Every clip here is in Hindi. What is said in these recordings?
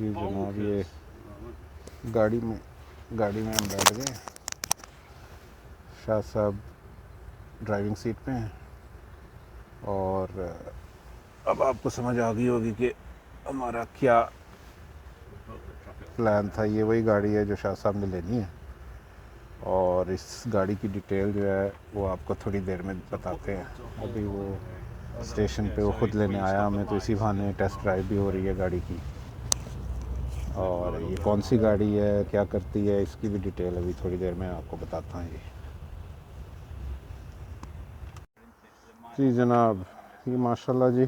जी जनाब, ये गाड़ी में हम बैठ गए। शाह साहब ड्राइविंग सीट पे हैं और अब आपको समझ आ गई होगी कि हमारा क्या प्लान था। ये वही गाड़ी है जो शाह साहब ने लेनी है और इस गाड़ी की डिटेल जो है वो आपको थोड़ी देर में बताते हैं। अभी वो स्टेशन पे वो ख़ुद लेने आया हमें, तो इसी बहाने टेस्ट ड्राइव भी हो रही है गाड़ी की। और ये कौन सी गाड़ी है, क्या करती है, इसकी भी डिटेल अभी थोड़ी देर में आपको बताता हूँ। जी जनाब, ये माशाल्लाह जी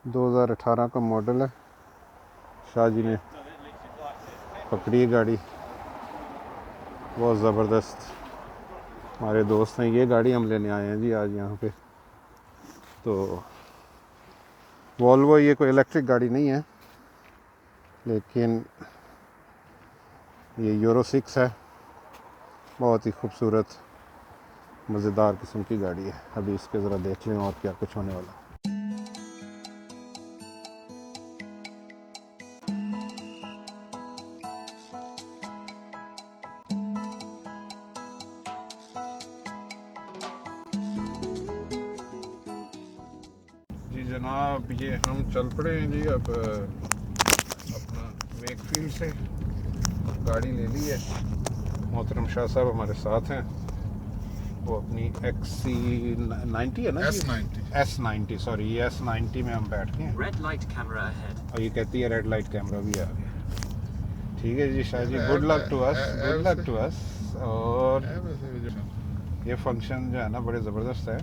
2018 का मॉडल है। शाह जी ने पकड़ी है गाड़ी, बहुत ज़बरदस्त। हमारे दोस्त हैं, ये गाड़ी हम लेने आए हैं जी आज यहाँ पे। तो वॉल्वो, ये कोई इलेक्ट्रिक गाड़ी नहीं है, लेकिन ये यूरो 6 है। बहुत ही खूबसूरत मज़ेदार किस्म की गाड़ी है। अभी इसके ज़रा देख लें और क्या कुछ होने वाला। जी जनाब, ये हम चल पड़े हैं जी। अब अपना वेकफील्ड से गाड़ी ले ली है। मोहतरम शाह साहब हमारे साथ हैं। वो अपनी XC90 है ना, S90 सॉरी, ये S90 में हम बैठ गए हैं। Red light camera ahead. और ये कहती है रेड लाइट कैमरा भी आ गया। ठीक है जी Shah ji, good luck to us, good luck to us. और ये फंक्शन जो है ना बड़े ज़बरदस्त है।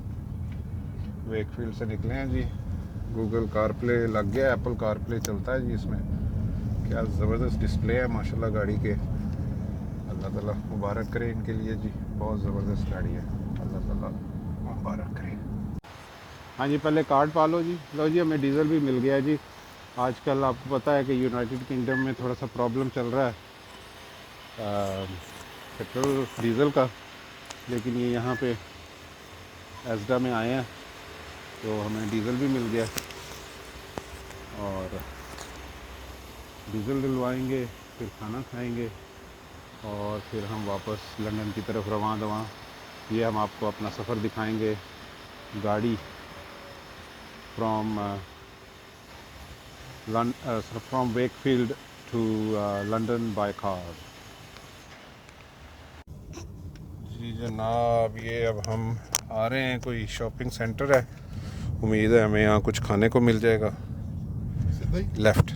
वेकफील्ड से निकले हैं जी, गूगल कारप्ले लग गया, एप्पल कारप्ले चलता है जी इसमें। क्या ज़बरदस्त डिस्प्ले है माशाल्लाह गाड़ी के। अल्लाह ताला मुबारक करे इनके लिए जी, बहुत ज़बरदस्त गाड़ी है। अल्लाह ताला मुबारक करे। हाँ जी, पहले कार्ड पा लो जी। लो जी, हमें डीज़ल भी मिल गया जी। आजकल आपको पता है कि यूनाइटेड किंगडम में थोड़ा सा प्रॉब्लम चल रहा है पेट्रोल डीज़ल का, लेकिन ये यहाँ पे एस्डा में आए हैं तो हमें डीज़ल भी मिल गया और डीज़ल डलवाएंगे, फिर खाना खाएंगे और फिर हम वापस लंदन की तरफ रवां दवां। ये हम आपको अपना सफ़र दिखाएंगे गाड़ी from Wakefield to London by car. जी जनाब, ये अब हम आ रहे हैं, कोई शॉपिंग सेंटर है। उम्मीद है हमें यहाँ कुछ खाने को मिल जाएगा। लेफ़्ट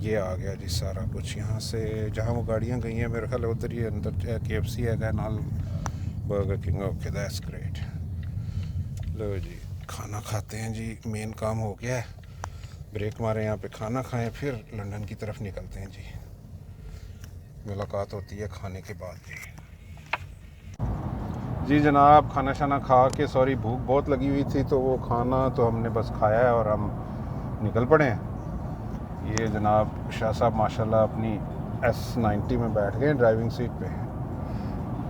ये आ गया जी सारा कुछ। यहाँ से जहाँ वो गाड़ियाँ गई हैं मेरे ख्याल उधर ही अंदर KFC है नाल Burger King. Okay, that's great. लो जी, खाना खाते हैं जी, मेन काम हो गया है। ब्रेक मारे यहाँ पे, खाना खाएं, फिर लंदन की तरफ निकलते हैं जी। मुलाकात होती है खाने के बाद जी जनाब। खाना शाना खा के, सॉरी भूख बहुत लगी हुई थी, तो वो खाना तो हमने बस खाया है और हम निकल पड़े हैं। ये जनाब शाह साहब माशाल्लाह अपनी S90 में बैठ गए ड्राइविंग सीट पे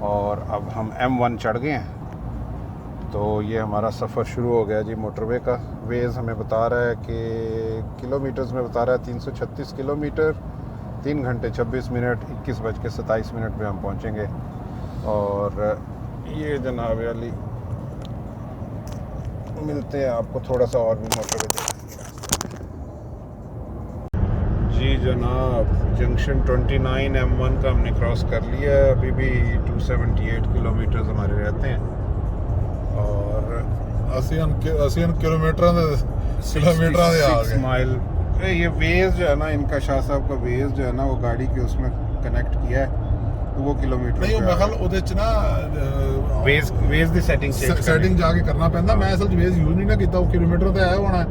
और अब हम M1 चढ़ गए हैं। तो ये हमारा सफ़र शुरू हो गया जी मोटरवे का। वेज़ हमें बता रहा है कि किलोमीटर्स में बता रहा है 336 किलोमीटर, 3 घंटे 26 मिनट 21:27 में हम पहुंचेंगे। और ये जनाब अली मिलते हैं आपको थोड़ा सा और भी मोटरवे देखेंगे जी जनाब। जंक्शन 29 M1 का हमने क्रॉस कर लिया है। अभी भी 278 किलोमीटर हमारे रहते हैं और 80 किलोमीटर माइल। ये वेज जो है ना इनका, शाह साहब का वेज जो है ना, वो गाड़ी के उसमें कनेक्ट किया है तो वो किलोमीटर नहीं, मैं ख्याल ਉਹਦੇ ਚ ना वेज ਦੀ सेटिंग जाके करना पैंदा। मैं असल वेज यूज नहीं ना ਕੀਤਾ, ਉਹ किलोमीटर ਤੇ ਆਇਆ ਹੋਣਾ।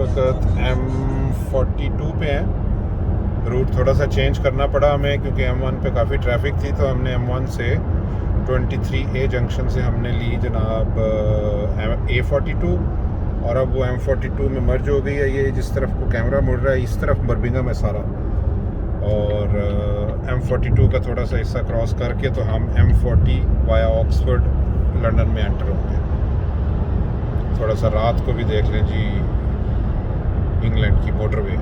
वक्त M42 पे हैं। रूट थोड़ा सा चेंज करना पड़ा हमें क्योंकि M1 पे काफ़ी ट्रैफिक थी, तो हमने M1 से 23A जंक्शन से हमने ली जनाब A42, और अब वो M42 में मर्ज हो गई है। ये जिस तरफ को कैमरा मुड़ रहा है इस तरफ बर्मिंघम है सारा, और M42 का थोड़ा सा हिस्सा क्रॉस करके तो हम M40 वाया ऑक्सफोर्ड लंदन में एंटर होंगे। थोड़ा सा रात को भी देख लें जी इंग्लैंड की मोटरवे।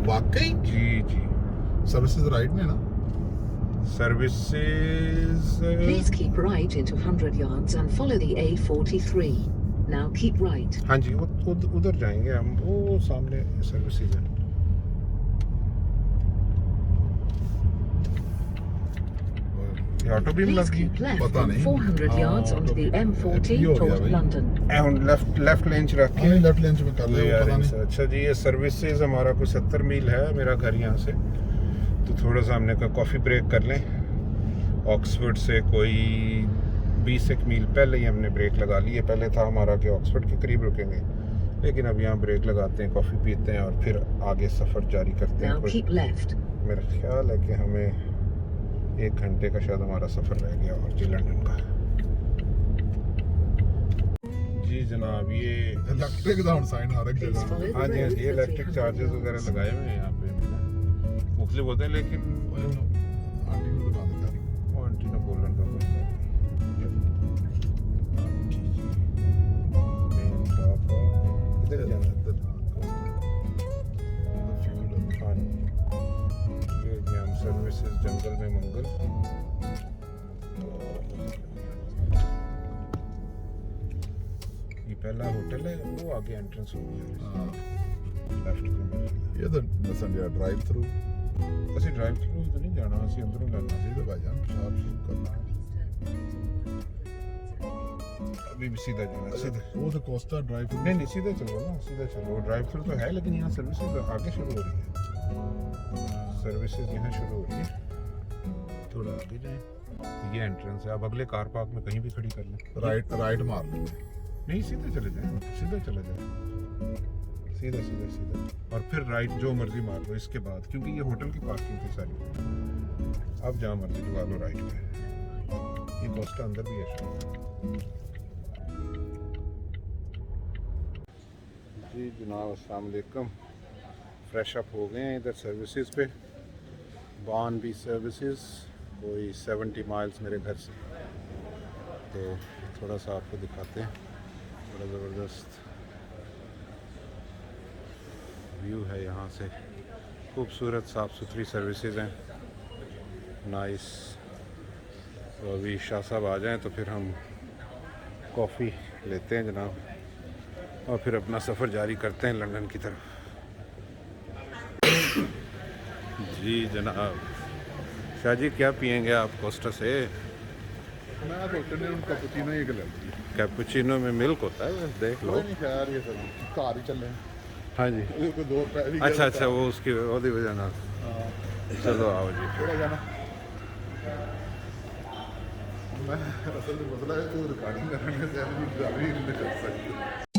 वाकई जी जी, सर्विसेज राइट में ना। Services Please keep right into 100 yards and follow the A43. Now keep right. हाँ जी, उधर जाएंगे हम, वो सामने सर्विसेज है। ये ऑटो भी Please लगी keep left पता on नहीं। 400 yards हाँ, onto the तो M40 ये हो गया toward भाई। London. लेफ्ट लेंच रख के हाँ, लेफ्ट लेन में कर ले, वो पता नहीं। अच्छा जी, ये सर्विसेज हमारा कोई 70 मील है मेरा घर यहाँ से, तो थोड़ा सा हमने कहा कॉफ़ी ब्रेक कर लें। ऑक्सफोर्ड से कोई 20 मील पहले ही हमने ब्रेक लगा ली है। पहले था हमारा कि ऑक्सफोर्ड के करीब रुकेंगे, लेकिन अब यहाँ ब्रेक लगाते हैं, कॉफ़ी पीते हैं और फिर आगे सफ़र जारी करते Now हैं। keep left. मेरा ख्याल है कि हमें 1 घंटे का शायद हमारा सफ़र रह गया और जी लंदन का। जी जनाब, ये इलेक्ट्रिक डाउन साइन हर एक Please जगह। follow the हाँ जी, road ये for इलेक्ट्रिक 300 चार्जेस वगैरह yards. लगाए हुए हैं यहाँ पे, मुख्तलिफ होते हैं, लेकिन आंटी को दुकान दिखा रही। वो आंटी ने बोलन का कोई है। मेन टॉप इधर ही जाना है। हाँ जी, ये जी हम सर्विसेज जंगल में मंगल। ये पहला होटल है, वो आगे एंट्रेंस हो गया लेफ्ट में। ये तो दसन ड्राइव थ्रू। ਅਸੀਂ ਡਰਾਈਵ ਥਰੂ तो नहीं जाना, ਅਸੀਂ अंदरों लेना ये तो भाईजान पेशाब शुरू करना है। अभी भी सीधा जाना सीधा। वो तो कोस्टा ड्राइव थ्रू। नहीं सीधा चलो ना, सीधा चलो। ड्राइव थ्रू तो है लेकिन यहाँ सर्विसेज आगे शुरू हो रही है। सर्विसेज यहाँ शुरू हो रही है, थोड़ा आगे जाएं। ये एंट्रेंस है, अब अगले कार पार्क में कहीं भी खड़ी कर लें। राइट मार लेंगे। नहीं सीधे चले जाएं, सीधा चले जाएं, सीधा सीधा सीधा, और फिर राइट जो मर्जी मार लो इसके बाद, क्योंकि ये होटल की पार्किंग थी सारी। अब जहाँ मर्जी लगा लो राइट पे। ये कोस्टा अंदर भी है शायद। जी जनाब, अस्सलाम वालेकुम। फ्रेश अप हो गए हैं इधर सर्विसेज पे। बॉन बी सर्विसेज कोई 70 माइल्स मेरे घर से, तो थोड़ा सा आपको दिखाते हैं। बड़ा ज़बरदस्त व्यू है यहाँ से, खूबसूरत साफ़ सुथरी सर्विसेज हैं, नाइस। तो अभी शाह साहब आ जाएं तो फिर हम कॉफ़ी लेते हैं जनाब, और फिर अपना सफ़र जारी करते हैं लंदन की तरफ। जी जनाब, शाह जी क्या पियेंगे आप कोस्टा से? मैं सोचने हैं उनका कैपुचिनो ही गलती है। कैपुचिनो में मिल्क होता है, देख लो। नहीं खैर ये सब कार ही चले। हाँ जी, कोई दो पैरी अच्छा वो उसकी ओदी वजह ना। चलो आओ जी। थोड़ा जाना। मैं असल में मसला है तो रिकॉर्डिंग करने से ड्राइविंग नहीं कर सकते।